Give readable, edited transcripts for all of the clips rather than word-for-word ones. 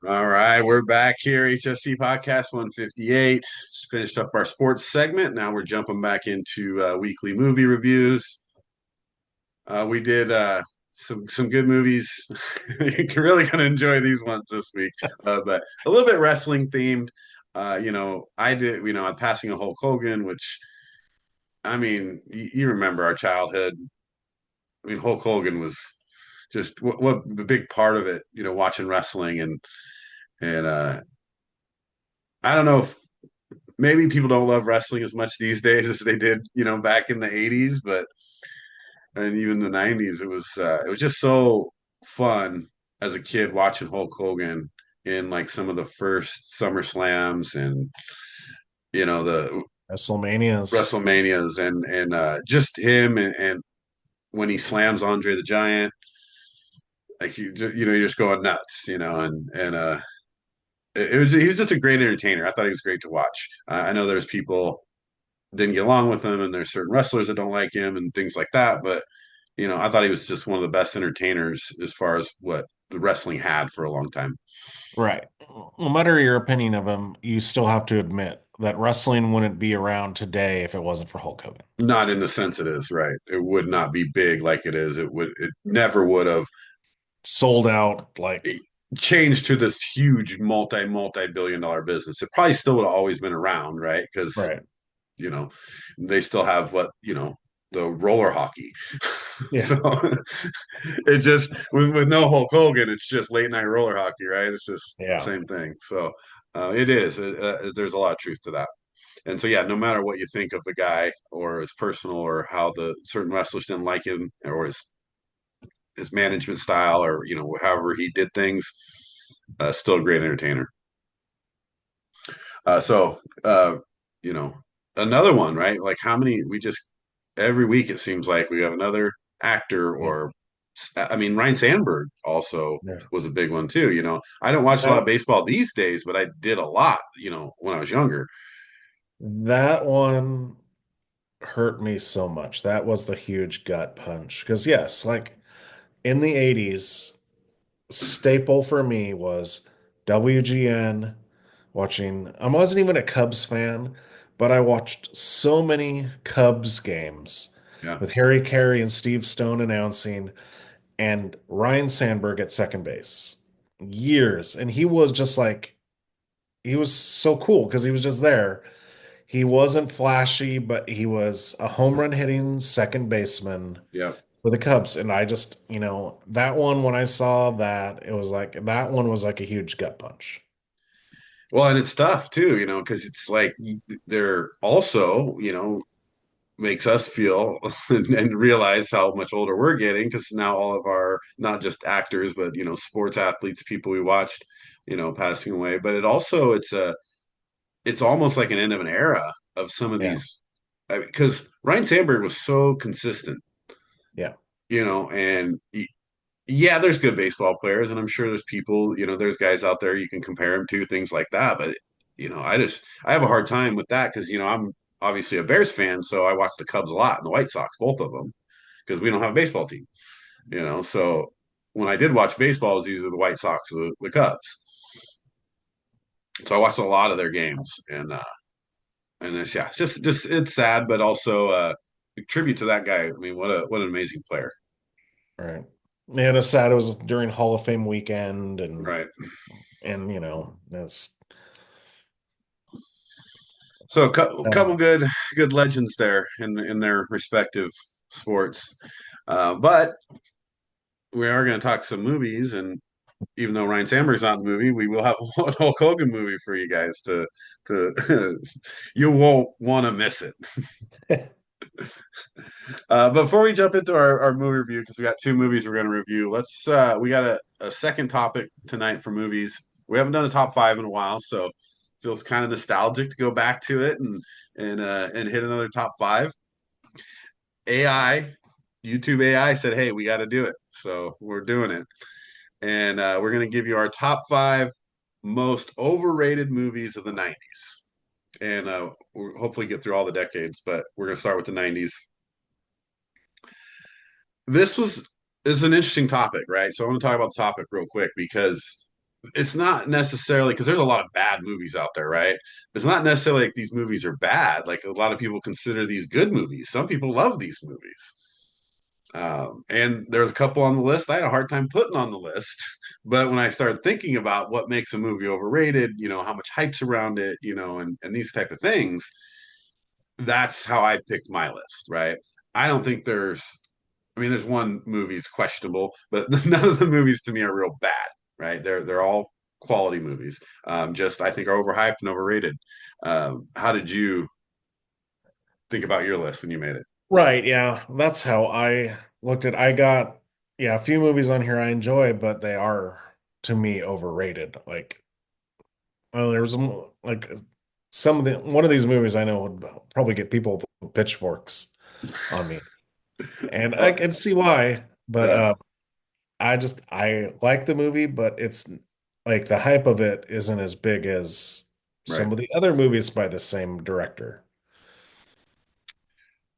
All right, we're back here, HSC Podcast 158. Just finished up our sports segment. Now we're jumping back into weekly movie reviews. We did some good movies. You're really going to enjoy these ones this week, but a little bit wrestling themed. I did. I'm passing a Hulk Hogan, which I mean, you remember our childhood. I mean, Hulk Hogan was just what the big part of it. Watching wrestling and I don't know if maybe people don't love wrestling as much these days as they did, back in the 80s, but and even the 90s, it was just so fun as a kid watching Hulk Hogan in like some of the first Summer Slams and the WrestleManias. WrestleManias and just him and when he slams Andre the Giant, like you're just going nuts, and he was just a great entertainer. I thought he was great to watch. I know there's people didn't get along with him, and there's certain wrestlers that don't like him and things like that. But I thought he was just one of the best entertainers as far as what the wrestling had for a long time. Right. No matter your opinion of him, you still have to admit that wrestling wouldn't be around today if it wasn't for Hulk Hogan. Not in the sense it is, right? It would not be big like it is. It never would have Sold out like changed to this huge multi billion dollar business. It probably still would have always been around, right? Because right. you know they still have the roller hockey. Yeah. So it just with no Hulk Hogan, it's just late night roller hockey, right? It's just the Yeah. same thing. So it is. There's a lot of truth to that. And so yeah, no matter what you think of the guy or his personal or how the certain wrestlers didn't like him or his management style or however he did things, still a great entertainer. So you know another one, right? Like how many we just every week it seems like we have another actor Yeah. or I mean Ryan Sandberg also Yeah. was a big one too. I don't watch a lot of That baseball these days, but I did a lot, when I was younger. that one hurt me so much. That was the huge gut punch. Because yes, like in the 80s, staple for me was WGN watching. I wasn't even a Cubs fan, but I watched so many Cubs games Yeah. with Harry Carey and Steve Stone announcing and Ryan Sandberg at second base. Years. And he was just like, he was so cool because he was just there. He wasn't flashy, but he was a home run hitting second baseman Yeah. for the Cubs. And I just, that one, when I saw that, it was like, that one was like a huge gut punch. Well, and it's tough too, because it's like they're also, makes us feel and realize how much older we're getting because now all of our not just actors but sports athletes, people we watched, passing away. But it's almost like an end of an era of some of Yeah. these because Ryan Sandberg was so consistent, Yeah. and yeah, there's good baseball players, and I'm sure there's people, there's guys out there you can compare him to, things like that. But I have a hard time with that because I'm obviously a Bears fan, so I watch the Cubs a lot and the White Sox, both of them, because we don't have a baseball team. So when I did watch baseball, it was usually the White Sox or the Cubs. So I watched a lot of their games, and it's yeah, it's just it's sad, but also a tribute to that guy. I mean, what an amazing player, Right. And it's sad it was during Hall of Fame weekend right? and that's So a uh, couple good legends there in their respective sports, but we are going to talk some movies, and even though Ryan Sandberg's not in the movie, we will have one Hulk Hogan movie for you guys to you won't want to miss it. Before we jump into our movie review, because we got two movies we're going to review, we got a second topic tonight for movies. We haven't done a top five in a while, so feels kind of nostalgic to go back to it and hit another top five. AI, YouTube AI said, "Hey, we got to do it," so we're doing it, and we're going to give you our top five most overrated movies of the '90s, and we'll hopefully get through all the decades, but we're going to start with the '90s. This was this is an interesting topic, right? So I want to talk about the topic real quick because it's not necessarily because there's a lot of bad movies out there, right? It's not necessarily like these movies are bad. Like a lot of people consider these good movies. Some people love these movies. And there's a couple on the list I had a hard time putting on the list. But when I started thinking about what makes a movie overrated, how much hype's around it, and these type of things, that's how I picked my list, right? I don't think I mean, there's one movie that's questionable, but none of the movies to me are real bad, right? They're all quality movies. Just I think are overhyped and overrated. How did you think about your list when you made it? Right, yeah. That's how I looked at I got yeah, a few movies on here I enjoy, but they are to me overrated. Like well, there's like some of the one of these movies I know would probably get people with pitchforks on me. And I Oh, can see why, but yeah, I like the movie, but it's like the hype of it isn't as big as right. some of the other movies by the same director.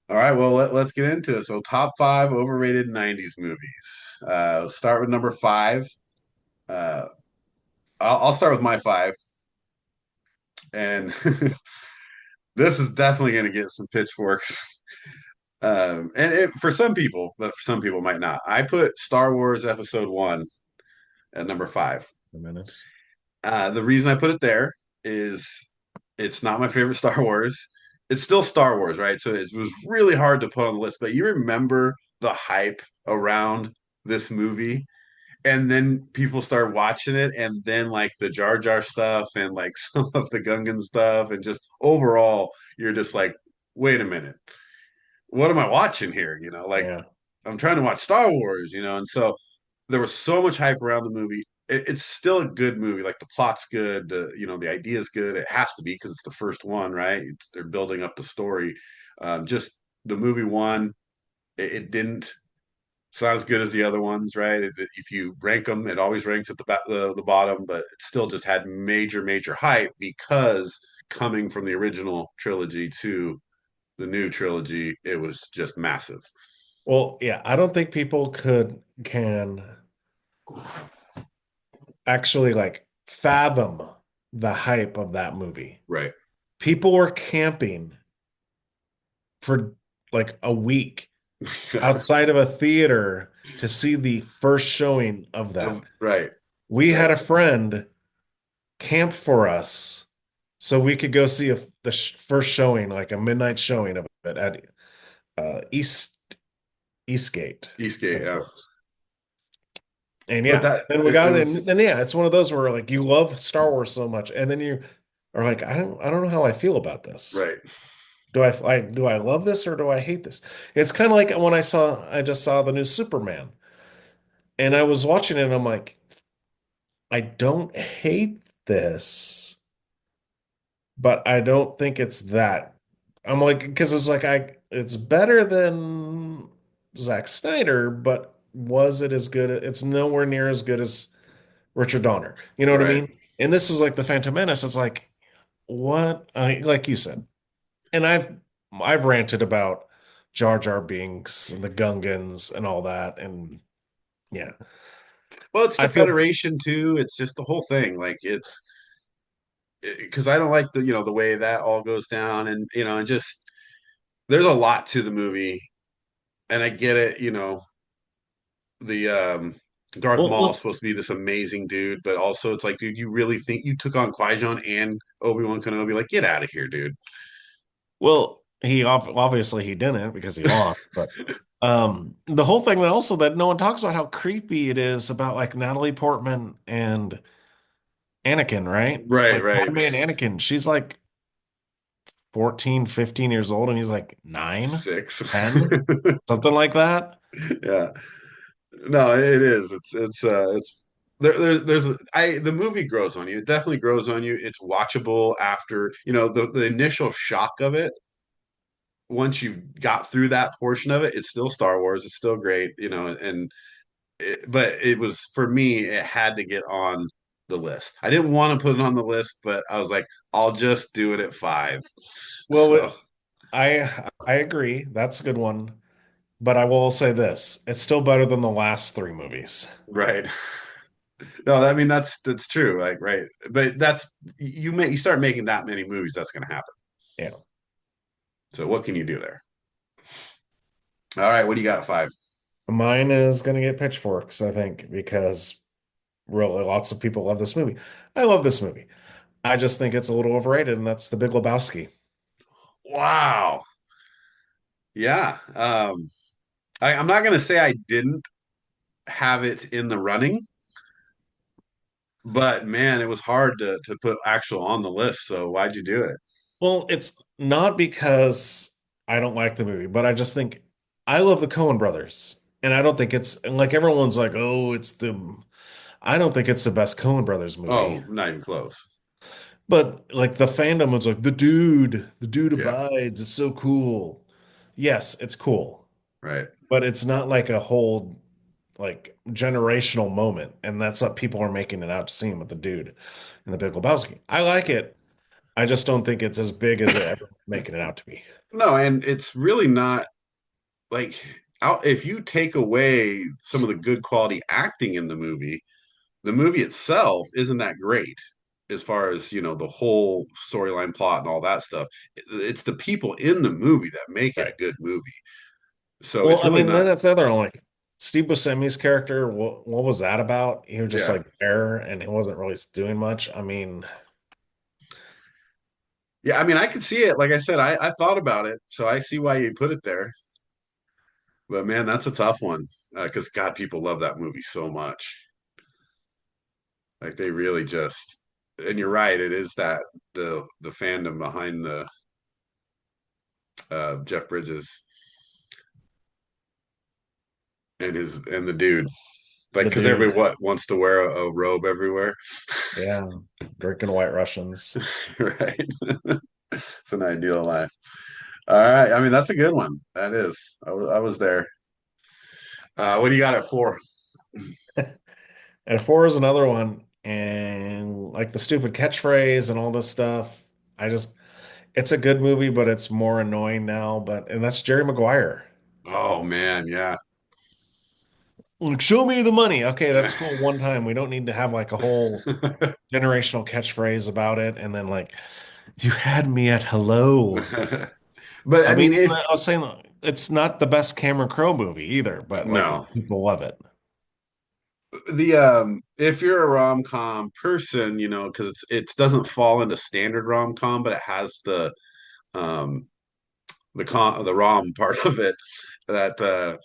All right, well let's get into it. So top five overrated '90s movies. Let's start with number five. Uh, I'll start with my five, and this is definitely going to get some pitchforks. For some people, but for some people might not. I put Star Wars Episode One at number five. The Menace. The reason I put it there is it's not my favorite Star Wars. It's still Star Wars, right? So it was really hard to put on the list. But you remember the hype around this movie, and then people start watching it, and then like the Jar Jar stuff and like some of the Gungan stuff, and just overall, you're just like, wait a minute, what am I watching here? Like Yeah. I'm trying to watch Star Wars, and so there was so much hype around the movie. It's still a good movie. Like the plot's good, the idea is good. It has to be because it's the first one, right? They're building up the story. Just the movie one, it didn't. It's not as good as the other ones, right? If you rank them, it always ranks at the bottom, but it still just had major hype because coming from the original trilogy to the new trilogy, it was just massive. Well, yeah, I don't think people can actually like fathom the hype of that movie. Right. People were camping for like a week outside of a theater to see the first showing of that. Right. We had Right. a friend camp for us so we could go see the first showing, like a midnight showing of it at Eastgate, I Eastgate, think it yeah. was. And But yeah, that then we it got was and then yeah, it's one of those where like you love Star Wars so much, and then you are like, I don't know how I feel about this. right. Do I love this or do I hate this? It's kind of like when I just saw the new Superman, and I was watching it, and I'm like, I don't hate this, but I don't think it's that. I'm like, because it's like it's better than Zack Snyder, but was it as good? It's nowhere near as good as Richard Donner. You know what I Right. mean? And this is like the Phantom Menace. It's like what like you said, and I've ranted about Jar Jar Binks and the Gungans and all that, and yeah, Well, it's the I feel Federation too. It's just the whole thing. Like it's because I don't like the way that all goes down, and and just there's a lot to the movie, and I get it. The Darth Maul is well, supposed to be this amazing dude, but also it's like, dude, you really think you took on Qui-Gon and Obi-Wan Kenobi? Like, get out of here, dude. he obviously he didn't because he lost, but the whole thing that also that no one talks about how creepy it is about like Natalie Portman and Anakin, right? Right, Like right. Padme and Anakin, she's like 14, 15 years old and he's like 9, Six. 10, something like that. Yeah. No, it is. It's there's the movie grows on you. It definitely grows on you. It's watchable after, the initial shock of it. Once you've got through that portion of it, it's still Star Wars. It's still great, but it was for me, it had to get on the list. I didn't want to put it on the list, but I was like, I'll just do it at five. Well, So, I agree. That's a good one. But I will say this, it's still better than the last three movies. right. No, I mean that's true. Like, right. But you start making that many movies, that's gonna happen. Yeah. So what can you do there? All right, what do you got at five? Mine is going to get pitchforks, I think, because really lots of people love this movie. I love this movie. I just think it's a little overrated, and that's The Big Lebowski. Wow. Yeah. I'm not gonna say I didn't have it in the running, but man, it was hard to put actual on the list. So why'd you do it? Well, it's not because I don't like the movie, but I just think I love the Coen brothers. And I don't think it's like everyone's like, oh, I don't think it's the best Coen brothers movie. Oh, not even close. But like the fandom was like, the dude Yeah, abides. It's so cool. Yes, it's cool, right. but it's not like a whole like generational moment. And that's what people are making it out to seem with the dude in the Big Lebowski. I like it. I just don't think it's as big as it ever making it out to be. No, and it's really not like if you take away some of the good quality acting in the movie itself isn't that great as far as, the whole storyline plot and all that stuff. It's the people in the movie that make it a Right. good movie. So Well, it's I really mean, then not, that's the other one. Like Steve Buscemi's character, what was that about? He was just yeah. like there and he wasn't really doing much. I mean, Yeah, I mean, I could see it. Like I said, I thought about it, so I see why you put it there. But man, that's a tough one because God, people love that movie so much. Like they really just, and you're right, it is that the fandom behind the Jeff Bridges and the dude, like the because dude, everybody what wants to wear a robe everywhere, yeah, drinking White Russians. right? It's an ideal life. All right, I mean that's a good one. That is, I was there. What do you got at four? And four is another one. And like the stupid catchphrase and all this stuff. I just, it's a good movie, but it's more annoying now. And that's Jerry Maguire. Oh man, yeah. Like, show me the money. Okay, that's cool one time. We don't need to have like a whole generational catchphrase about it. And then like, you had me at hello. But I I mean, mean, if I was saying it's not the best Cameron Crowe movie either, but like no, people love it. the if you're a rom-com person, because it doesn't fall into standard rom-com, but it has um the rom part of it that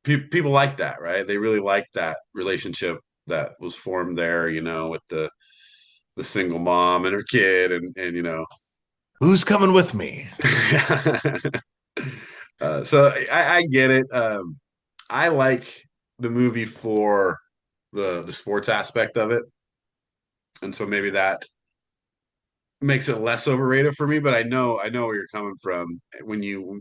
people like that, right? They really like that relationship that was formed there, with the single mom and her kid and. Who's coming with me? So I get it. I like the movie for the sports aspect of it, and so maybe that makes it less overrated for me. But I know where you're coming from. When you're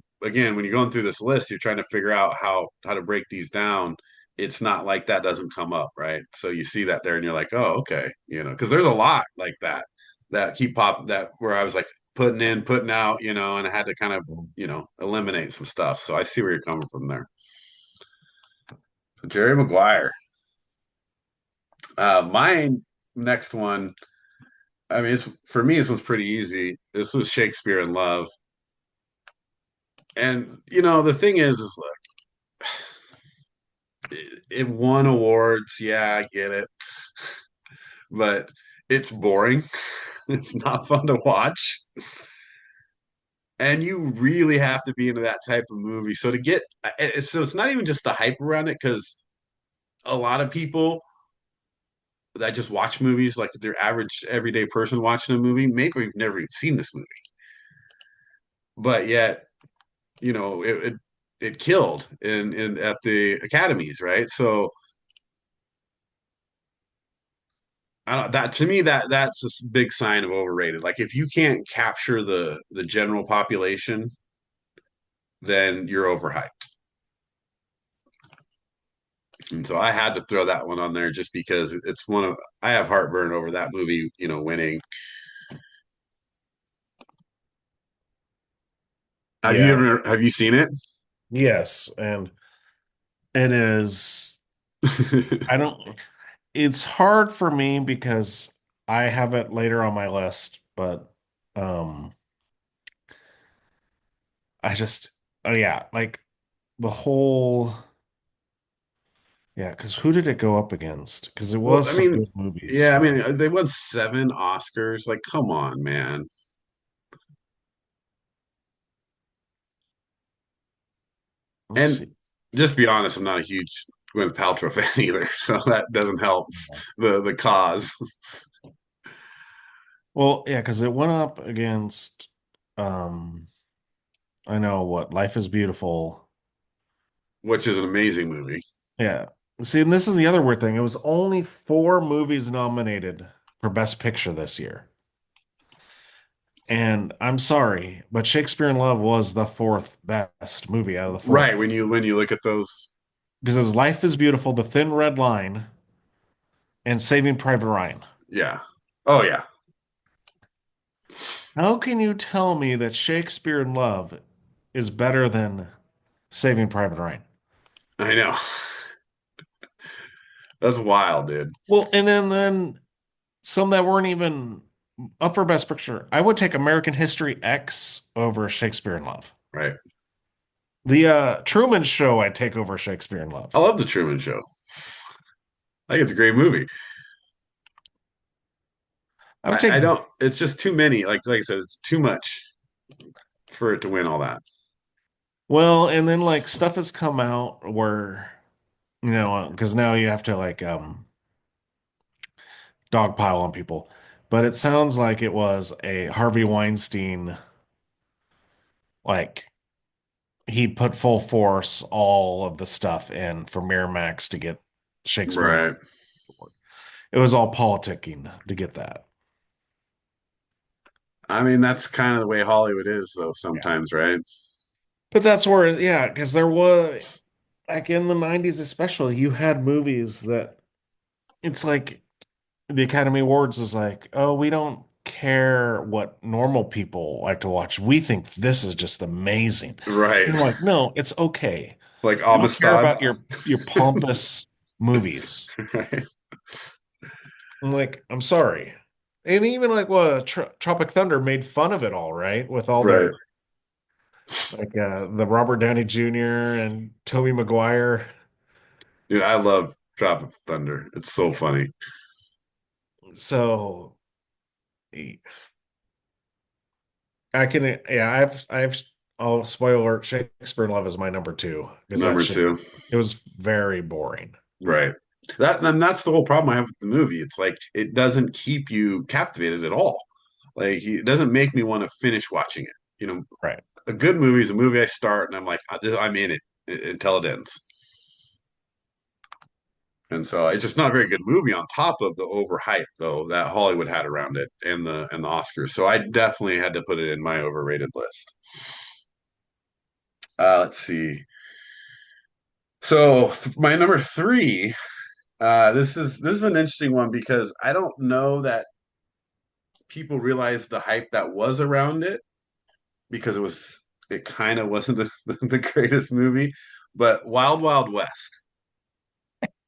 going through this list, you're trying to figure out how to break these down. It's not like that doesn't come up, right? So you see that there, and you're like, oh, okay, because there's a lot like that keep pop that where I was like putting in, putting out, and I had to kind of eliminate some stuff. So I see where you're coming from there. So Jerry Maguire. My next one, I mean, for me, this one's pretty easy. This was Shakespeare in Love. And, the thing is like, it won awards. Yeah, I get it. But it's boring. It's not fun to watch. And you really have to be into that type of movie. So it's not even just the hype around it, because a lot of people that just watch movies, like their average everyday person watching a movie, maybe we've never even seen this movie, but yet it killed in at the academies, right? So I don't, that to me that's a big sign of overrated. Like if you can't capture the general population, then you're overhyped. And so I had to throw that one on there just because it's one of I have heartburn over that movie, winning. Yeah. Have you seen it? Yes. And it is, I don't. it's hard for me because I have it later on my list, but um I just oh yeah, like the whole yeah, because who did it go up against? Because it Well, was I some mean, good movies, yeah, I but mean, they won 7 Oscars. Like, come on, man. let's And see. just be honest, I'm not a huge Gwyneth Paltrow fan either, so that doesn't help the cause, Well, yeah, because it went up against um I know what Life is Beautiful. which is an amazing movie. Yeah. See, and this is the other weird thing. It was only four movies nominated for Best Picture this year. And I'm sorry, but Shakespeare in Love was the fourth best movie out of the Right, four. when you look at those, Because his Life is Beautiful, The Thin Red Line, and Saving Private Ryan. yeah. Oh yeah, How can you tell me that Shakespeare in Love is better than Saving Private Ryan? I know. That's wild, dude. Well, and then some that weren't even up for Best Picture. I would take American History X over Shakespeare in Love. Right. The Truman Show I'd take over Shakespeare in I Love. love the Truman Show. I think it's a great movie. I would I take don't. It's just too many. Like I said, it's too much for it to win all that. well, and then like stuff has come out where because now you have to like dogpile on people. But it sounds like it was a Harvey Weinstein, like he put full force all of the stuff in for Miramax to get Shakespeare in Love. Right. It was all politicking to get that. I mean, that's kind of the way Hollywood is, though, Yeah. sometimes, right? But that's where, yeah, because there was, like in the 90s, especially, you had movies that it's like the Academy Awards is like, oh, we don't care what normal people like to watch. We think this is just amazing. Right. And I'm like, no, it's okay. Like We don't care Amistad. about your pompous movies. Right. I'm like, I'm sorry. And even like Tropic Thunder made fun of it all, right? With all Right. their like the Robert Downey Jr. and Tobey Maguire. Dude, I love Drop of Thunder. It's so funny. So I can, yeah, oh, spoiler alert, Shakespeare in Love is my number two because that Number shit, two. it was very boring. Right. That's the whole problem I have with the movie. It's like it doesn't keep you captivated at all. Like it doesn't make me want to finish watching it. Right. A good movie is a movie I start and I'm like, I'm in it until it ends. And so it's just not a very good movie on top of the overhype though that Hollywood had around it and the Oscars. So I definitely had to put it in my overrated list. Let's see. So my number three, this is an interesting one because I don't know that people realize the hype that was around it because it kind of wasn't the greatest movie, but Wild Wild West.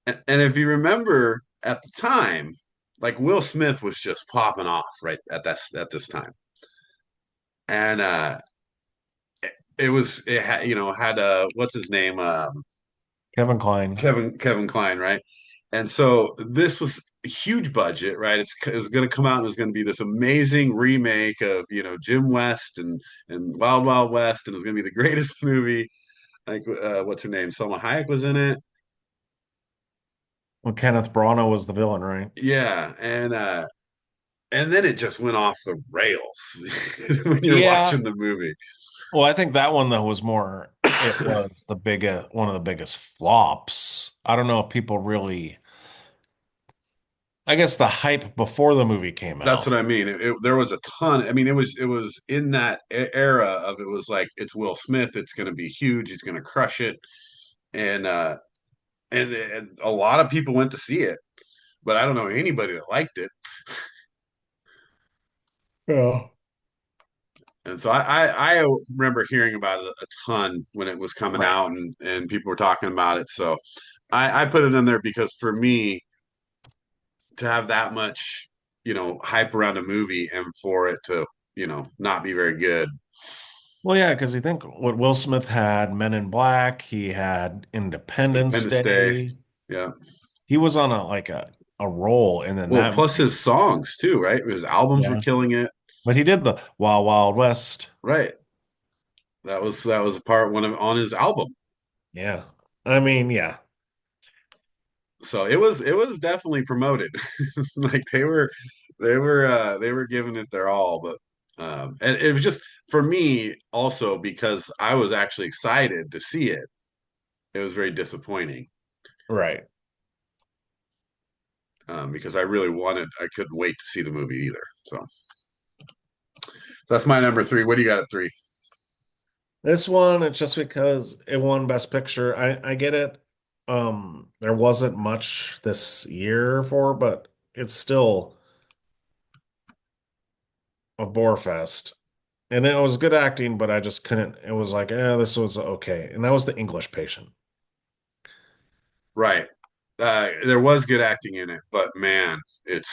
And if you remember at the time, like Will Smith was just popping off right at this time, and it had what's his name, Kevin Kline. Kevin Kline, right? And so this was a huge budget, right? It's going to come out and it's going to be this amazing remake of Jim West and Wild Wild West, and it's going to be the greatest movie. Like what's her name? Selma Hayek was in it. Well, Kenneth Branagh was the villain, right? Yeah, and then it just went off the rails when you're Yeah. watching the movie. Well, I think that one though was more, it was the biggest, one of the biggest flops. I don't know if people really, I guess the hype before the movie came That's what out. I mean. There was a ton. I mean, it was in that era of it was like it's Will Smith. It's going to be huge. He's going to crush it, and and a lot of people went to see it, but I don't know anybody that liked it. Yeah. And so I remember hearing about it a ton when it was coming Right. out, and people were talking about it. So I put it in there because for me, to have that much, hype around a movie and for it to, not be very good. Well, yeah, because you think what Will Smith had Men in Black, he had Independence Independence Day. Day. Yeah. He was on a roll, and then Well, that plus movie, his songs too, right? His albums were yeah. killing it. But he did the Wild Wild West. Right. That was a part one of on his album. Yeah. I mean, yeah. So it was definitely promoted. Like they were giving it their all, but and it was just for me also because I was actually excited to see it. It was very disappointing Right. because I couldn't wait to see the movie either. So that's my number three. What do you got at three? This one, it's just because it won Best Picture. I get it. There wasn't much this year for, but it's still a bore fest. And it was good acting, but I just couldn't. It was like, this was okay. And that was The English Patient. Right. There was good acting in it, but man, it,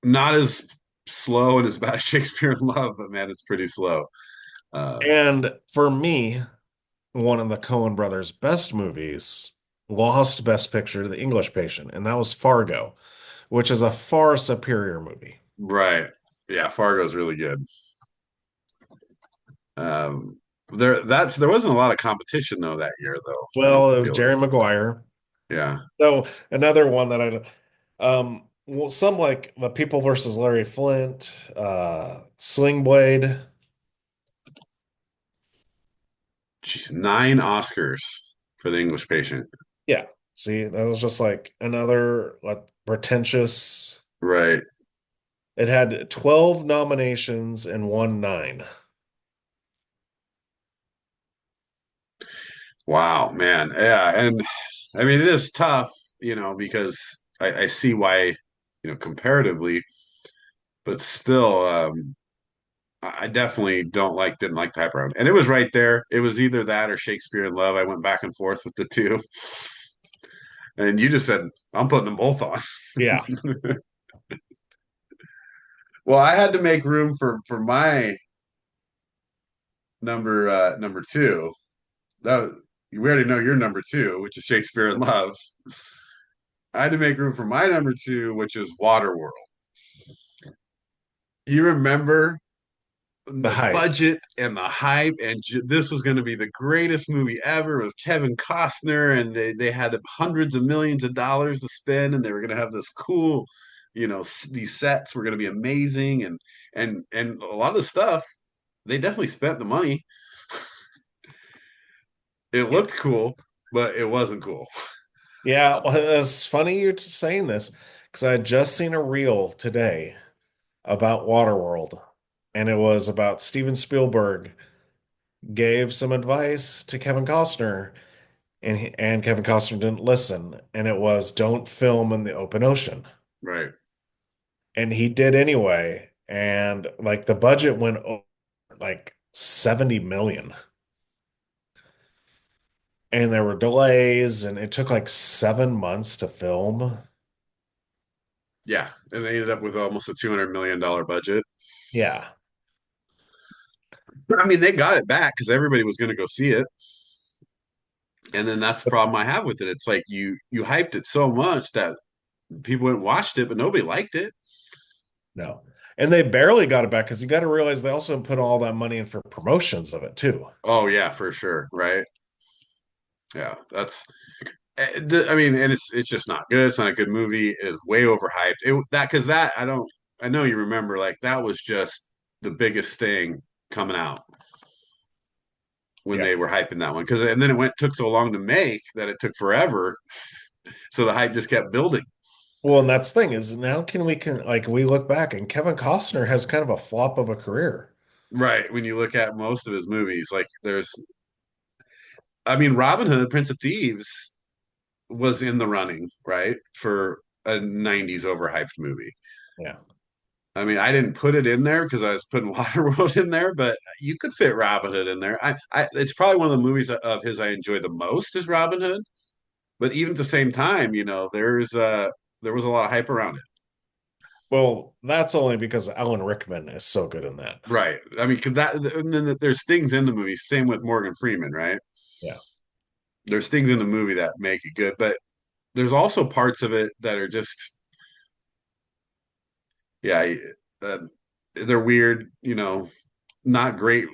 not as slow and as bad as Shakespeare in Love, but man, it's pretty slow. And for me, one of the Coen brothers' best movies lost Best Picture to The English Patient, and that was Fargo, which is a far superior movie. Right. Yeah, Fargo's really good. There wasn't a lot of competition though that year though. I don't Well, feel like. Jerry Maguire. Yeah. So another one that well, some like The People versus Larry Flint, Sling Blade. She's 9 Oscars for The English Patient. Yeah. See, that was just like another like pretentious. Right. It had 12 nominations and won 9. Wow, man. Yeah, and I mean it is tough, because I see why, comparatively, but still, I definitely didn't like Type Round. And it was right there. It was either that or Shakespeare in Love. I went back and forth with the two. And you just said, I'm putting them both on. Yeah. Well, I had to make room for my number two. That we already know your number two, which is Shakespeare in Love. I had to make room for my number two, which is Waterworld. You remember The the Hype. budget and the hype, and this was going to be the greatest movie ever. It was Kevin Costner, and they had hundreds of millions of dollars to spend, and they were going to have this cool, these sets were going to be amazing, and a lot of the stuff they definitely spent the money. It Yeah. looked cool, but it wasn't cool. Yeah, well, it's funny you're saying this because I had just seen a reel today about Waterworld, and it was about Steven Spielberg gave some advice to Kevin Costner, and Kevin Costner didn't listen, and it was don't film in the open ocean, Right. and he did anyway, and like the budget went over like 70 million, and there were delays, and it took like 7 months to film. Yeah, and they ended up with almost a $200 million budget. Yeah. I mean, they got it back because everybody was going to go see it. And then that's the problem I have with it. It's like you hyped it so much that people went and watched it, but nobody liked it. No. And they barely got it back because you got to realize they also put all that money in for promotions of it too. Oh yeah, for sure, right? Yeah, that's. I mean, and it's just not good. It's not a good movie. It's way overhyped. Because that I don't. I know you remember like that was just the biggest thing coming out when Yeah. they were hyping that one because and then it took so long to make that it took forever. So the hype just kept building. Well, and that's the thing is now can like we look back and Kevin Costner has kind of a flop of a career. Right. When you look at most of his movies, like I mean, Robin Hood, Prince of Thieves was in the running, right, for a 90s overhyped movie. Yeah. I mean, I didn't put it in there because I was putting Waterworld in there, but you could fit Robin Hood in there. It's probably one of the movies of his I enjoy the most is Robin Hood. But even at the same time, there's there was a lot of hype around it. Well, that's only because Alan Rickman is so good in that. Right. I mean, because that, and then there's things in the movie. Same with Morgan Freeman, right? Yeah. There's things in the movie that make it good, but there's also parts of it that are just, yeah, uh, they're weird. Not great.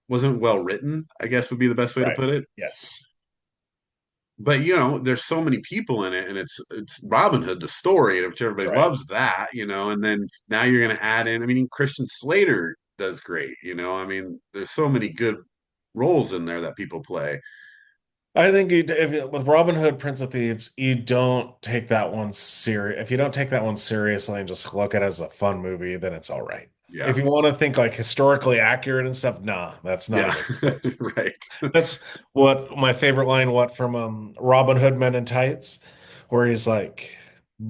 Wasn't well written, I guess would be the best way to Right. put it. Yes. But there's so many people in it, and it's Robin Hood, the story, which everybody Right. loves that. And then now you're going to add in. I mean, Christian Slater does great. I mean, there's so many good roles in there that people play. I think with Robin Hood, Prince of Thieves, you don't take that one serious. If you don't take that one seriously and just look at it as a fun movie, then it's all right. Yeah, If you want to think like historically accurate and stuff, nah, that's not yeah, even close. right, That's what my favorite line, what from Robin Hood Men in Tights, where he's like,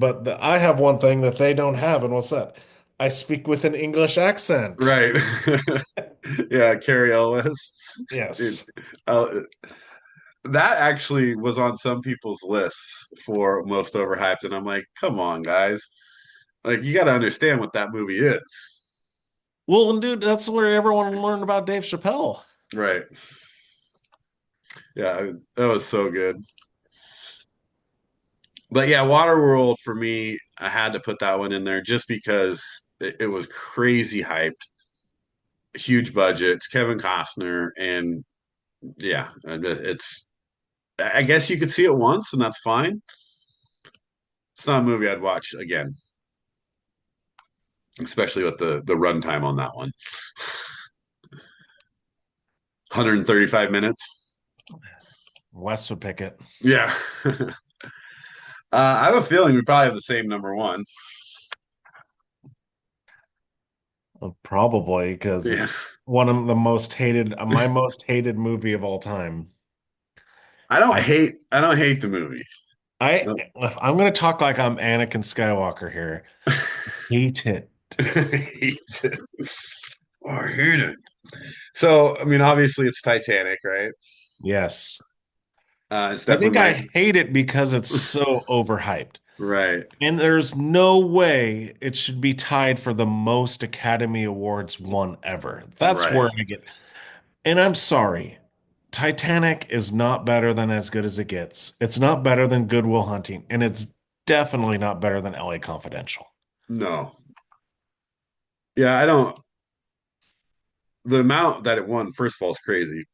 I have one thing that they don't have, and what's that? I speak with an English accent. right. Yeah, Carrie Ellis. Dude, Yes. uh, that actually was on some people's lists for most overhyped, and I'm like, come on, guys. Like, you got to understand what that movie is. Well, and dude, that's where everyone learned about Dave Chappelle. Right. Yeah, that was so good. But yeah, Waterworld for me, I had to put that one in there just because it was crazy hyped, huge budgets, Kevin Costner, and yeah, and it's. I guess you could see it once, and that's fine. It's not a movie I'd watch again, especially with the runtime on that one. 135 minutes. Wes would pick it. Yeah. I have a feeling we probably have the same number one. Well, probably because Yeah. it's one of the most hated, my most hated movie of all time. I, I don't hate the movie. No. if I'm going to talk like I'm Anakin Skywalker here. Hate it. Hate it. Or hate it. So, I mean, obviously it's Titanic, right? Yes. It's I think definitely I hate it because it's so overhyped. right. And there's no way it should be tied for the most Academy Awards won ever. That's Right. where I get. And I'm sorry. Titanic is not better than As Good as It Gets. It's not better than Good Will Hunting, and it's definitely not better than LA Confidential. No. Yeah, I don't. The amount that it won, first of all, is crazy.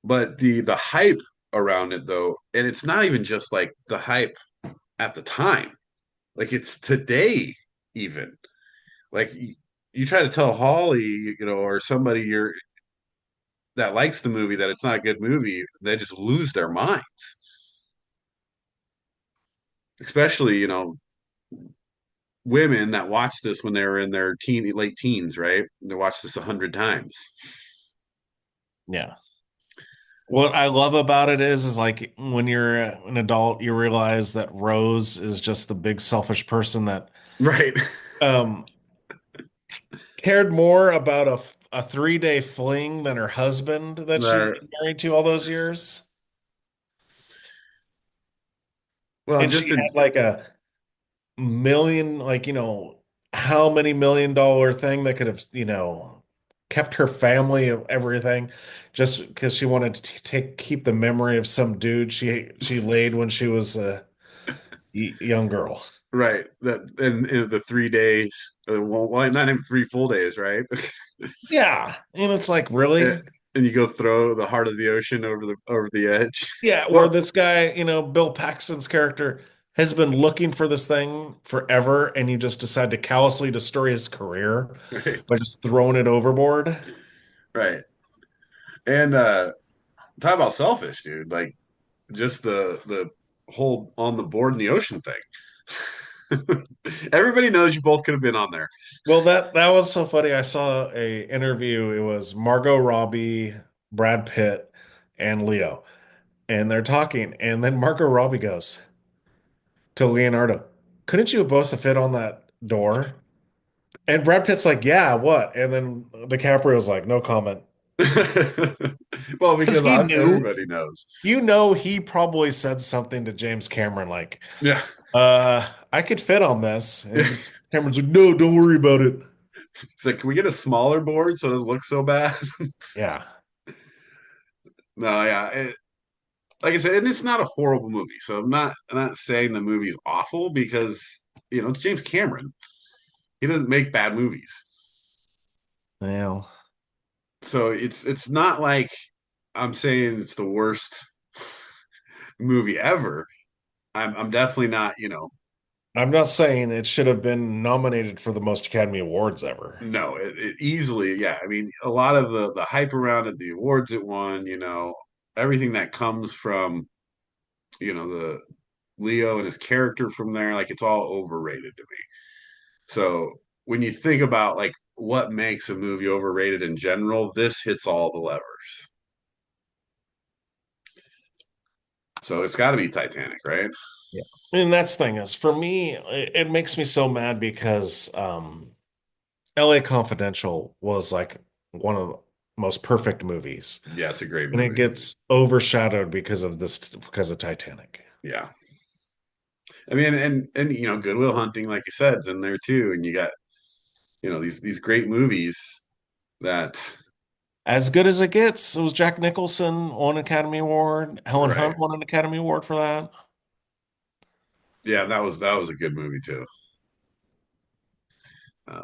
But the hype around it, though, and it's not even just like the hype at the time. Like it's today, even. Like you try to tell Holly, or somebody that likes the movie that it's not a good movie, they just lose their minds. Especially, women that watched this when they were in their late teens, right? They watched this 100 times. Yeah. What I love about it is like when you're an adult, you realize that Rose is just the big selfish person that Right. um cared more about a 3-day fling than her husband that she'd That been married to all those years. well, And she just in had like a million, like, how many $1 million thing that could have, kept her family of everything just because she wanted to keep the memory of some dude she laid when she was a young girl. right that in the 3 days, well, why not even 3 full days, right? Yeah. And it's like, and, really? and you go throw the heart of the ocean over the edge. Yeah, where Well, this guy, Bill Paxton's character has been looking for this thing forever, and you just decide to callously destroy his career right, by just throwing it overboard. right, and talk about selfish, dude. Like just the whole on the board in the ocean thing. Everybody knows you both could have been on there. Well, that was so funny. I saw a interview. It was Margot Robbie, Brad Pitt, and Leo, and they're talking, and then Margot Robbie goes to Leonardo, "Couldn't you both have fit on that door?" And Brad Pitt's like, "Yeah, what?" And then DiCaprio's like, "No comment." Well, Because because he knew, everybody knows. he probably said something to James Cameron like, Yeah. I could fit on this. And Cameron's like, no, don't worry about it. It's like, can we get a smaller board so it doesn't look so bad? Yeah. No, yeah. Like I said, and it's not a horrible movie. So I'm not saying the movie's awful because it's James Cameron. He doesn't make bad movies. Well, So it's not like I'm saying it's the worst movie ever. I'm definitely not, I'm not saying it should have been nominated for the most Academy Awards ever. no, it easily, yeah. I mean, a lot of the hype around it, the awards it won, everything that comes from, the Leo and his character from there, like it's all overrated to me. So when you think about like what makes a movie overrated in general, this hits all the levers. So it's got to be Titanic, right? Yeah. And that's the thing is for me, it makes me so mad because LA Confidential was like one of the most perfect movies. Yeah, it's a great And it movie. gets overshadowed because of Titanic. Yeah. I mean, and Goodwill Hunting, like you said, is in there too. And you got, these great movies that As good as it gets, it was Jack Nicholson won an Academy Award. Helen right. Hunt won an Academy Award for that. Yeah, that was a good movie too.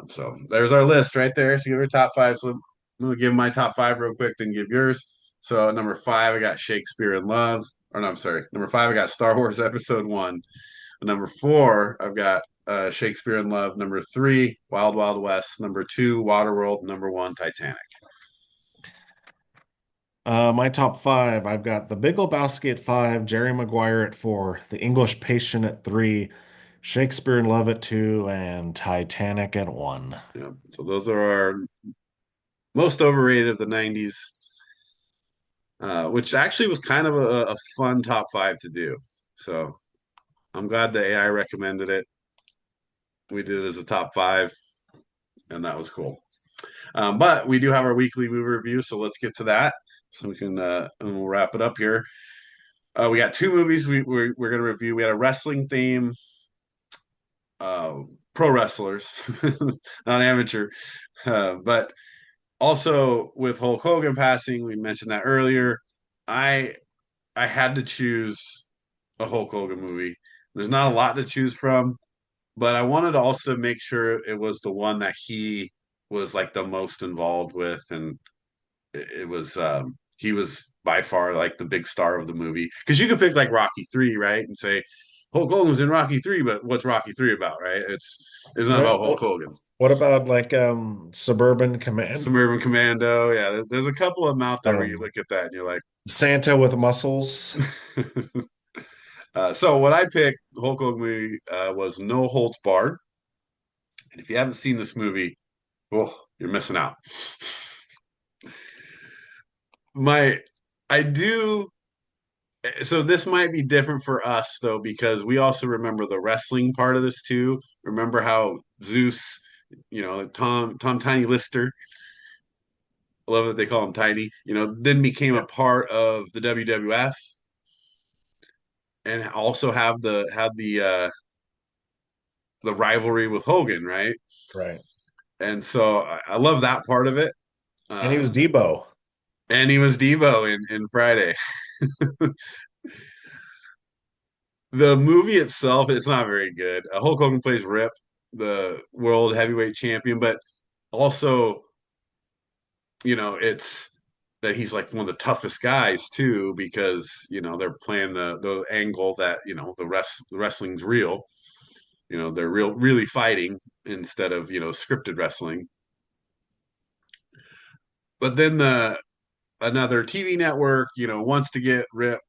So there's our list right there. So give her top five. So I'm gonna give my top five real quick, then give yours. So at number five, I got Shakespeare in Love. Or no, I'm sorry. Number five, I got Star Wars Episode One. Number four, I've got Shakespeare in Love. Number three, Wild Wild West. Number two, Waterworld. Number one, Titanic. My top five, I've got The Big Lebowski at five, Jerry Maguire at four, The English Patient at three, Shakespeare in Love at two, and Titanic at one. Yeah. So those are our most overrated of the '90s, which actually was kind of a fun top five to do. So I'm glad the AI recommended it. We did it as a top five, and that was cool. But we do have our weekly movie review, so let's get to that. So we can, and we'll wrap it up here. We got two movies we're going to review. We had a wrestling theme, uh, pro wrestlers, not amateur, but also with Hulk Hogan passing, we mentioned that earlier. I I had to choose a Hulk Hogan movie. There's not a lot to choose from, but I wanted to also make sure it was the one that he was like the most involved with, and it was he was by far like the big star of the movie. Because you could pick like Rocky Three, right, and say Hulk Hogan was in Rocky Three, but what's Rocky Three about, right? It's not What, about Hulk what, Hogan. what about like Suburban Command? Suburban Commando, yeah. There's a couple of them out there where you Um, look at that and you're like, Santa with muscles? so what I picked Hulk Hogan movie was No Holds Barred, and if you haven't seen this movie, well, you're missing out. My, I do. So this might be different for us though, because we also remember the wrestling part of this too. Remember how Zeus, Tom Tiny Lister, I love that they call him Tiny, then became Yeah, a part of the WWF and also had the rivalry with Hogan, right? right. And so I love that part of it. And he Uh, was Debo. and he was Devo in Friday. The movie itself, it's not very good. Hulk Hogan plays Rip, the world heavyweight champion, but also, it's that he's like one of the toughest guys too, because they're playing the angle that the wrestling's real. They're really fighting instead of scripted wrestling. But then another TV network, wants to get Rip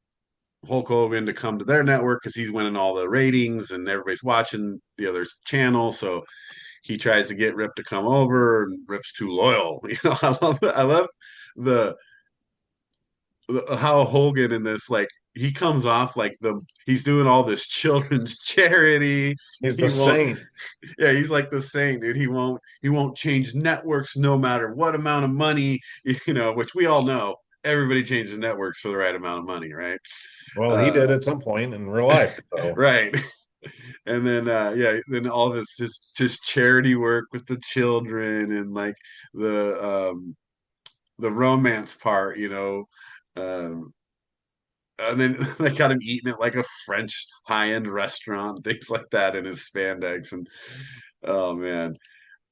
Hulk Hogan to come to their network because he's winning all the ratings and everybody's watching the other channel. So he tries to get Rip to come over, and Rip's too loyal. I love the how Hogan in this like he comes off like he's doing all this children's charity. He's the He won't saint. Yeah, he's like the saint, dude. He won't change networks no matter what amount of money, which we all know everybody changes networks for the right amount of money, right? Well, he Uh did at some point in real life, so right. And then yeah, then all of his just charity work with the children and like the romance part, um and then they got him eating at like a French high-end restaurant, things like that in his spandex. And oh man.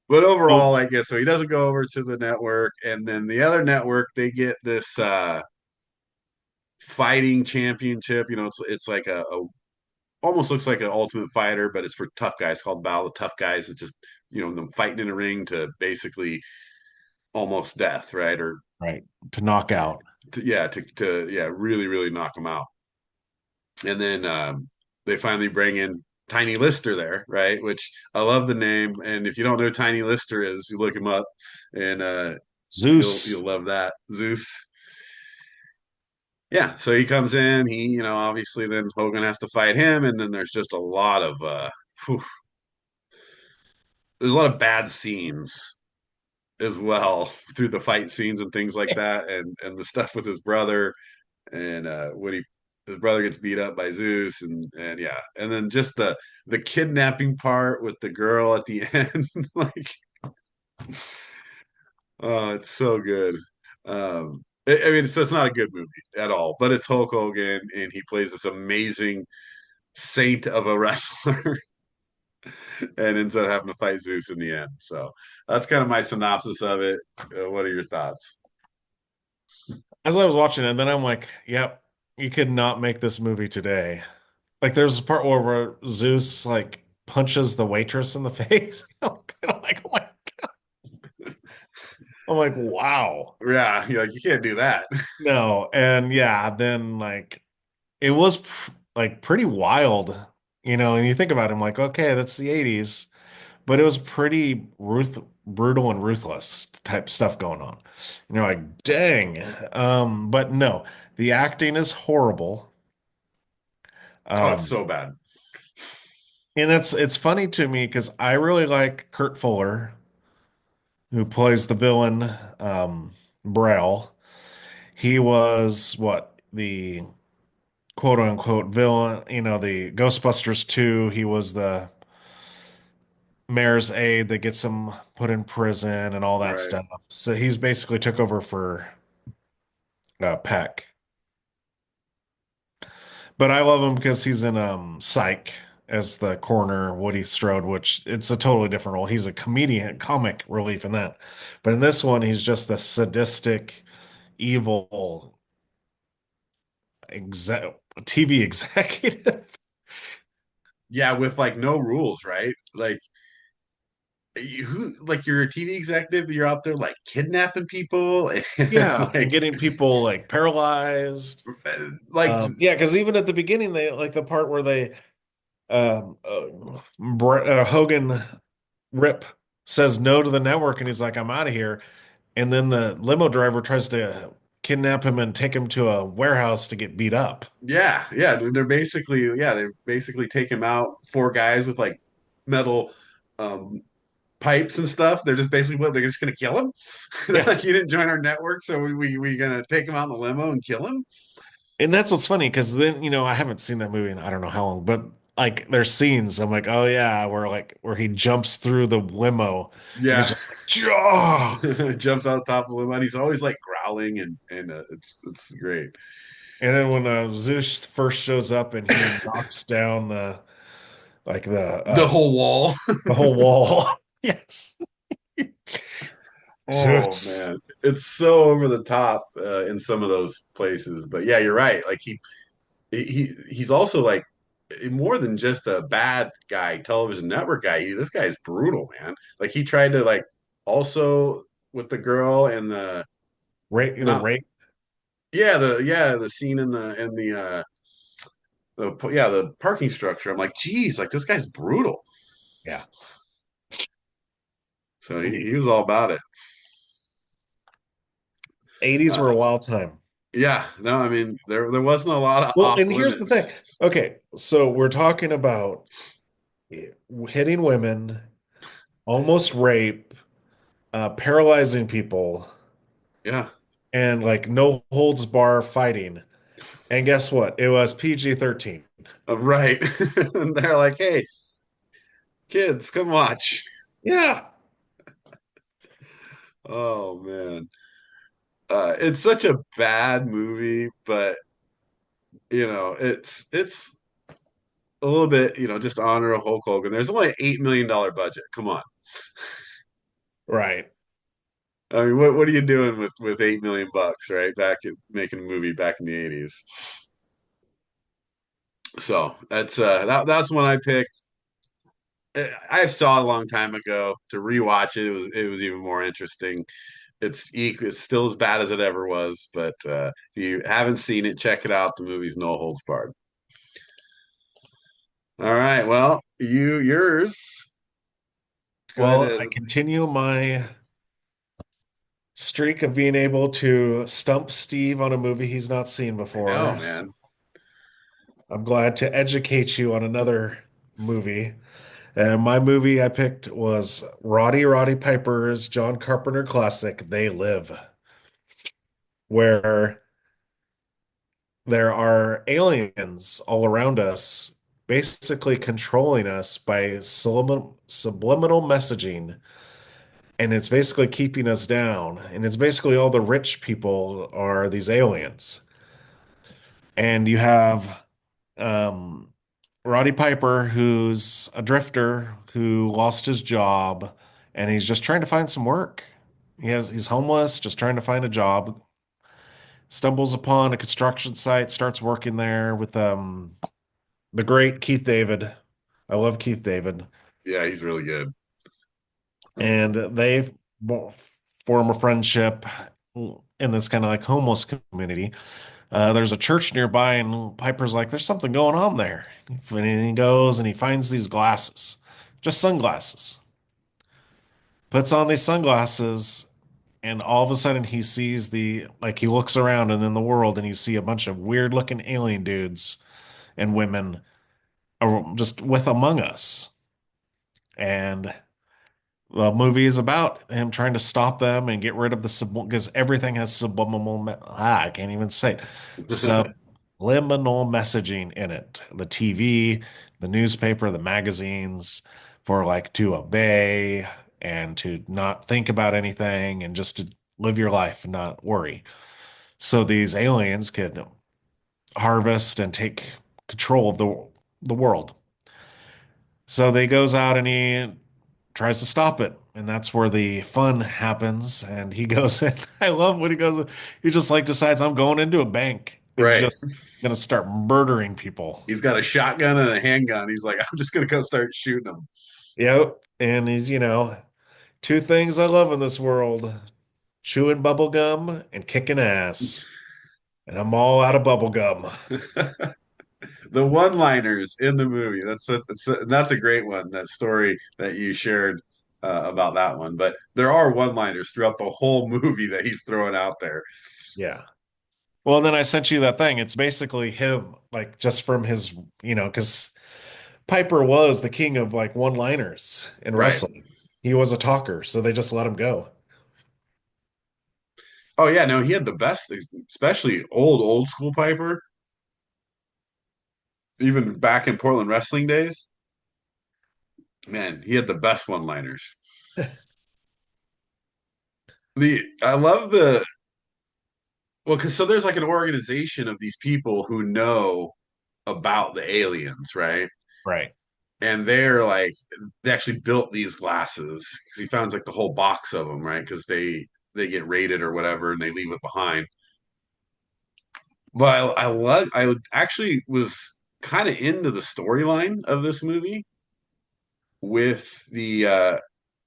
But oh, overall, I guess so he doesn't go over to the network, and then the other network they get this fighting championship. It's like a almost looks like an Ultimate Fighter, but it's for tough guys called Battle of Tough Guys. It's just them fighting in a ring to basically almost death, right? Or right, to knock out yeah, really really knock them out. And then they finally bring in Tiny Lister there, right? Which I love the name, and if you don't know who Tiny Lister is, you look him up, and you'll Zeus. love that Zeus. Yeah, so he comes in. Obviously then Hogan has to fight him, and then there's just a lot of whew, there's a lot of bad scenes as well through the fight scenes and things like that, and the stuff with his brother, and when his brother gets beat up by Zeus, and yeah, and then just the kidnapping part with the girl at the end, like oh, it's so good. I mean, it's not a good movie at all, but it's Hulk Hogan, and he plays this amazing saint of a wrestler, and ends up having to fight Zeus in the end. So that's kind of my synopsis of it. What are your thoughts? As I was watching it, then I'm like, yep, you could not make this movie today. Like there's a part where Zeus like punches the waitress in the face. I'm like, oh my, I'm like, wow. Yeah, you're like you can't do that. No, and yeah, then like it was like pretty wild, and you think about it, I'm like, okay, that's the 80s, but it was pretty brutal and ruthless type stuff going on. And you're like, dang. But no, the acting is horrible. Oh, it's Um, so bad. and it's funny to me because I really like Kurt Fuller, who plays the villain, Braille. He was what the quote unquote villain, the Ghostbusters 2. He was the mayor's aide that gets him put in prison and all that Right. stuff. So he's basically took over for Peck. But I love him because he's in Psych as the coroner, Woody Strode, which it's a totally different role. He's a comedian, comic relief in that. But in this one, he's just a sadistic, evil TV executive. Yeah, with like no rules, right? Like like you're a TV executive, you're out there like kidnapping people and Yeah, and like getting people like paralyzed. like Yeah, because even at the beginning, they like the part where they Hogan Rip says no to the network, and he's like, "I'm out of here." And then the limo driver tries to kidnap him and take him to a warehouse to get beat up. yeah, they basically take him out, four guys with like metal um pipes and stuff. They're just basically they're just gonna kill him. They're Yeah. like, you didn't join our network, so we gonna take him out in the limo and kill him. And that's what's funny because then, I haven't seen that movie in I don't know how long, but like there's scenes I'm like, oh yeah, where he jumps through the limo and he's Yeah. just like, Jaw! Jumps out the top of the limo and he's always like growling and it's great. And then when Zeus first shows up and he knocks down The whole wall. the whole wall. Yes. Oh Zeus. man, it's so over the top in some of those places. But yeah, you're right. Like he's also like more than just a bad guy, television network guy. This guy is brutal, man. Like he tried to like also with the girl and the The not rape. the scene in the parking structure. I'm like, geez, like this guy's brutal. Yeah. So he was all about it. 80s were Uh, a wild time. Yeah, no, I mean there wasn't a lot of Well, off and here's the thing. limits. Okay, so we're talking about hitting women, almost rape, paralyzing people, Yeah, and like no holds bar fighting. And guess what? It was PG-13. right. And they're like, "Hey, kids, come watch." Yeah, Oh man, it's such a bad movie, but it's a little bit, just honor of Hulk Hogan. There's only an $8 million budget. Come on. right. I mean, what are you doing with 8 million bucks, right? Back at making a movie back in the '80s. So that's one I picked. I saw it a long time ago. To rewatch it, it was even more interesting. It's still as bad as it ever was, but if you haven't seen it, check it out. The movie's No Holds Barred. All right, well, yours. Go ahead. Well, I continue my streak of being able to stump Steve on a movie he's not seen I know, before. So man. I'm glad to educate you on another movie. And my movie I picked was Roddy Piper's John Carpenter classic, They Live, where there are aliens all around us, basically controlling us by subliminal messaging. And it's basically keeping us down. And it's basically all the rich people are these aliens. And you have um, Roddy Piper, who's a drifter who lost his job, and he's just trying to find some work. He's homeless, just trying to find a job. Stumbles upon a construction site, starts working there with the great Keith David. I love Keith David, Yeah, he's really good. and they form a friendship in this kind of like homeless community. There's a church nearby, and Piper's like, "There's something going on there." And he goes and he finds these glasses, just sunglasses. Puts on these sunglasses, and all of a sudden he sees he looks around and in the world, and you see a bunch of weird looking alien dudes and women are just with among us. And the movie is about him trying to stop them and get rid of the because everything has I can't even say it. Subliminal messaging in it. The TV, the newspaper, the magazines for like to obey and to not think about anything and just to live your life and not worry. So these aliens can harvest and take control of the world. So they goes out and he tries to stop it. And that's where the fun happens. And he goes in. I love when he goes, he just like decides I'm going into a bank and Right. just gonna start murdering people. He's got a shotgun and a handgun. He's like, I'm just gonna go start shooting them. Yep. And he's, two things I love in this world, chewing bubble gum and kicking ass. And I'm all out of bubble gum. The one-liners in the movie. That's a great one. That story that you shared about that one. But there are one-liners throughout the whole movie that he's throwing out there. Yeah. Well, and then I sent you that thing. It's basically him, like just from his, because Piper was the king of like one-liners in Right. wrestling. He was a talker, so they just let him go. Oh yeah, no, he had the best, especially old school Piper, even back in Portland wrestling days. Man, he had the best one-liners. I love because so there's like an organization of these people who know about the aliens, right? Right. And they're like they actually built these glasses because he found like the whole box of them, right? Because they get raided or whatever and they leave it behind. But I actually was kind of into the storyline of this movie with the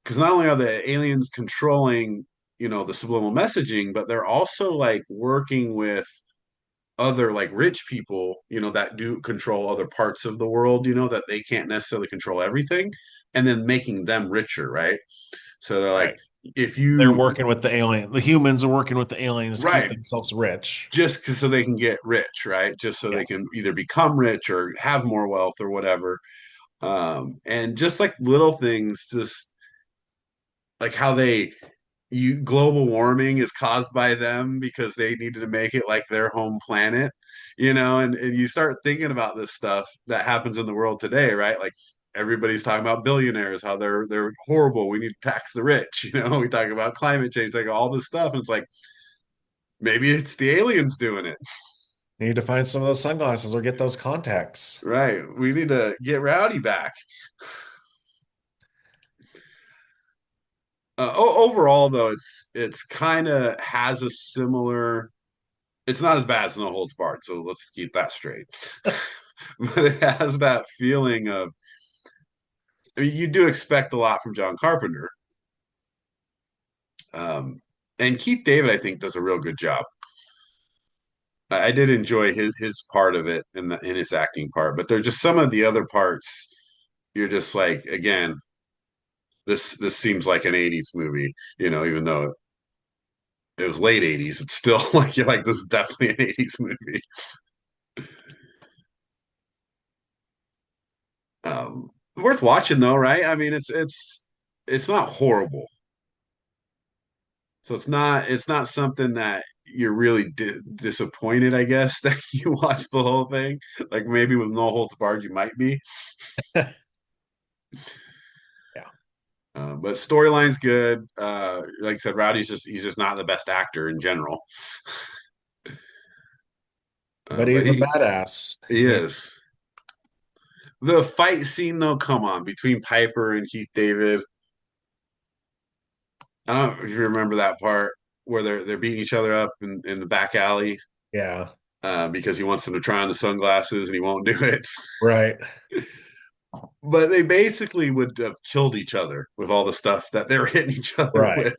because not only are the aliens controlling the subliminal messaging, but they're also like working with other like rich people, that do control other parts of the world, that they can't necessarily control everything, and then making them richer, right? So they're like Right. if They're you working with the alien. The humans are working with the aliens to keep right, themselves rich. just so they can get rich, right? Just so Yeah. they can either become rich or have more wealth or whatever. And just like little things, just like how they you global warming is caused by them because they needed to make it like their home planet, and you start thinking about this stuff that happens in the world today, right? Like everybody's talking about billionaires, how they're horrible. We need to tax the rich, we talk about climate change, like all this stuff. And it's like maybe it's the aliens doing it. You need to find some of those sunglasses or get those contacts. Right. We need to get Rowdy back. Overall, though, it's kind of has a similar. It's not as bad as No Holds Barred, so let's keep that straight. But it has that feeling of. I mean, you do expect a lot from John Carpenter, and Keith David, I think, does a real good job. I did enjoy his part of it in his acting part, but there's just some of the other parts. You're just like, again, this seems like an '80s movie, even though it was late '80s. It's still like you're like this is definitely an '80s movie. Worth watching though, right? I mean, it's not horrible, so it's not something that you're really disappointed, I guess, that you watched the whole thing. Like maybe with No Holds Barred, you might be. Yeah. But storyline's good. Like I said, Rowdy's he's just not the best actor in general. But But he's a he badass. he is. The fight scene though, come on, between Piper and Keith David. I don't know if you remember that part where they're beating each other up in the back alley Yeah. because he wants them to try on the sunglasses and he won't do it. Right. But they basically would have killed each other with all the stuff that they're hitting each other Right. with.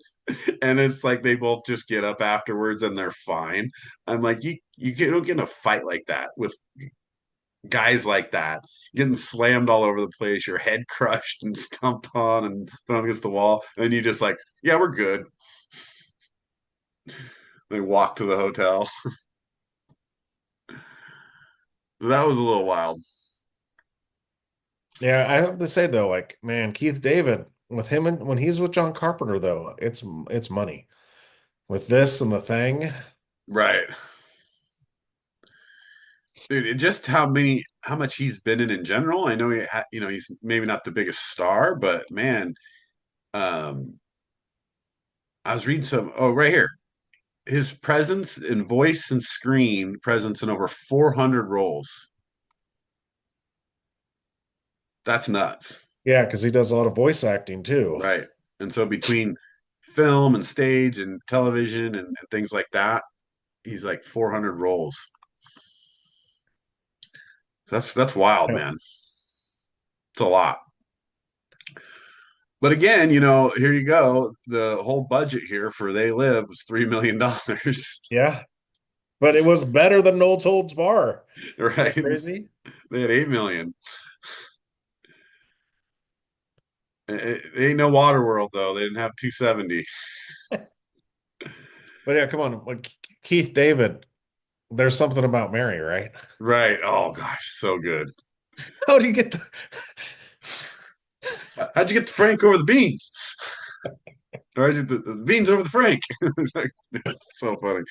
And it's like they both just get up afterwards and they're fine. I'm like, you don't get in a fight like that with guys like that, getting slammed all over the place, your head crushed and stumped on and thrown against the wall. And you just like, yeah, we're good. They walk to the hotel. That was a little wild. Yeah, I have to say though, like, man, Keith David with him and when he's with John Carpenter though, it's money. With this and the thing, Right. Dude, just how much he's been in general. I know he's maybe not the biggest star, but man, um, I was reading right here. His presence in voice and screen presence in over 400 roles. That's nuts. yeah, because he does a lot of voice acting too. Right. And so between film and stage and television and things like that, he's like 400 roles. That's wild, Yeah. man. It's a lot. But again, here you go. The whole budget here for They Live was $3 million. Yeah. But it was better than No Holds Bar. Isn't Right? that crazy? They had 8 million. It ain't no Waterworld though. They didn't have 270. But yeah, come on. Like Keith David, there's something about Mary, right? Right. Oh gosh, so good. How do you get the How'd you get the Frank over the beans? Or how'd you get the beans over the Frank? It's like, so funny.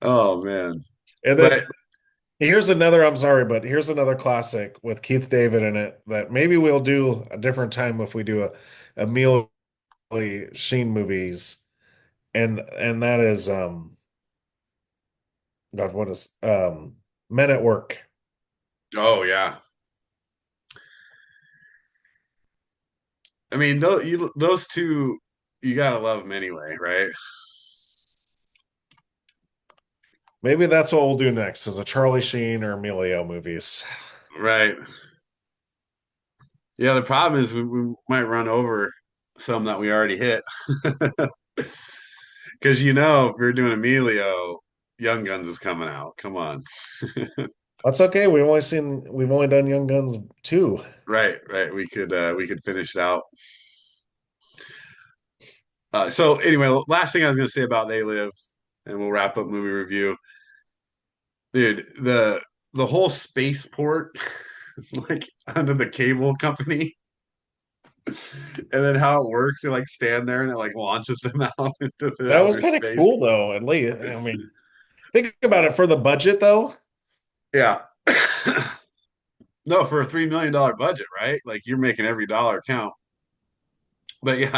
Oh man. and then But I'm sorry, but here's another classic with Keith David in it that maybe we'll do a different time if we do a Meal Sheen movies. And that is God, what is Men at Work. oh yeah. I mean, those two, you gotta love them anyway, right? Maybe that's what we'll do next is a Charlie Sheen or Emilio movies. Right. Yeah, the problem is we might run over some that we already hit. Because if you're doing Emilio, Young Guns is coming out. Come on. That's okay. We've only done Young Guns 2. Right, right. We could finish it out. So anyway, last thing I was going to say about They Live, and we'll wrap up movie review. Dude, the whole spaceport, like under the cable company, and then how it works, they like stand there and it like launches them out into the That was outer kind of space. cool though, at least. I mean, think about it for the budget though. Yeah. No, for a $3 million budget, right? Like you're making every dollar count. But yeah,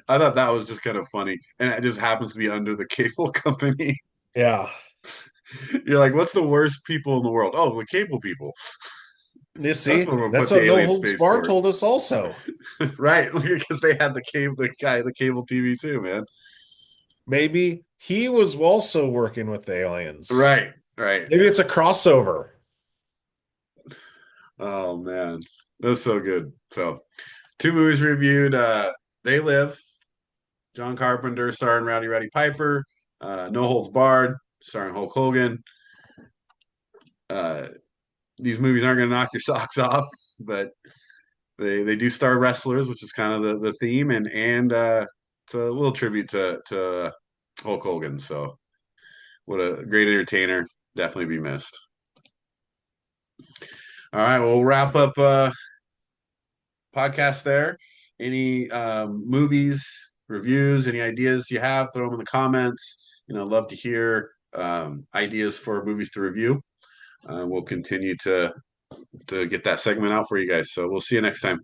I thought that was just kind of funny. And it just happens to be under the cable company. Yeah. You're like, what's the worst people in the world? Oh, the cable people. You That's see, where we'll that's put the what No alien Holds Barred spaceport. told us also. Right? Because they had the cable TV too, man. Maybe he was also working with the aliens. Right, right. Maybe it's a crossover. Oh man. That was so good. So two movies reviewed. They Live, John Carpenter starring Roddy Piper, No Holds Barred, starring Hulk Hogan. Uh, these movies aren't going to knock your socks off, but they do star wrestlers, which is kind of the theme, and it's a little tribute to Hulk Hogan. So what a great entertainer, definitely be missed. All right, well, we'll wrap up podcast there. Any movies, reviews, any ideas you have, throw them in the comments. Love to hear ideas for movies to review. We'll continue to get that segment out for you guys. So we'll see you next time.